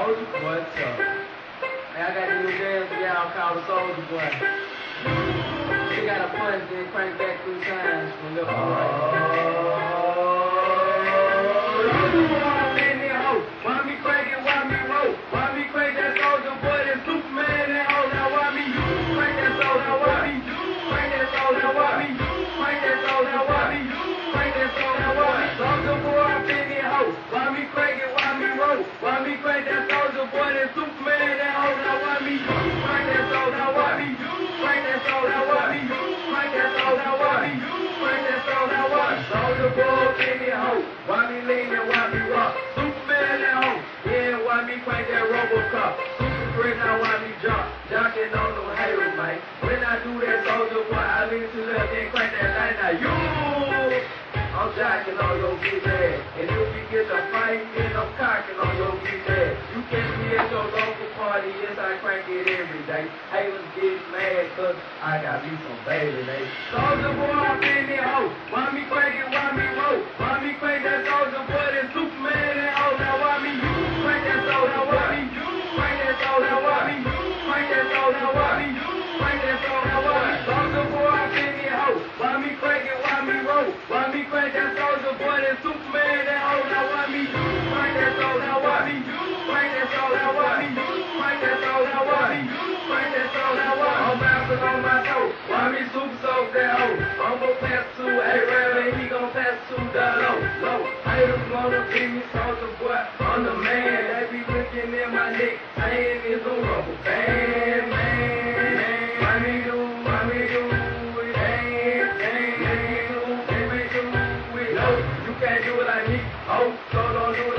Soulja Boy tough. Hey, I got the new dance for y'all called the Soulja Boy. You gotta punch and crank back 3 times from left to right. Soulja Boy up in there, ho. Why me crank it, why me roll? Why me crank that Soulja Boy, that Superman, that hoe? Now why me crank that soul? Now why me crank that soul? Now why me crank that soul? Now why me crank that soul? Now why me Soulja Boy up in there, ho. Why me crank it, why me roll? Why me crank that Soulja Boy, that Superman, that hoe? Now why me crank that soul? Now why me crank that soul? Now why me crank that soul? Now why me crank that soul? Now why Soulja Boy up in there, ho. Why me lean and why me rock? Superman, that hoe. Yeah, why me crank that Robocop? Super great, now why me jump? Jocking on them haters, man. When I do that Soulja Boy, I lean to left and crank that thing. Now you, I'm jocking on your bitch ass. And if we get to fight, then I'm cocking on your bitch ass. You catch me at your local party, yes, I crank it every day. Haters get mad, cause I got me some baby, they. Soulja Boy up in there, ho. Why me crank it, why me roll? Why me crank that Soulja Boy, that Superman, that hoe? Now why me crank that soul? Now why me crank that soul? Now why me crank that soul? Now why me crank that soul? Now why me Soulja Boy up in there, ho. Why me crank it, why me roll? Why me crank that Soulja Boy, that Superman, that hoe? Now why me crank that soul? Now why me crank that soul? Now why me crank that soul? Now why me crank that soul? Now why I'm bouncing on my toe? Why me super soak that hoe? I'm gon' pass to A-Rab and he gon' pass to the low. Haters wanna be me Soulja Boy, I'm the man. They be looking in my neck, saying it's a rubber band, man. Why me do it, dang, do it, no, you can't do it like me, oh, so don't do it like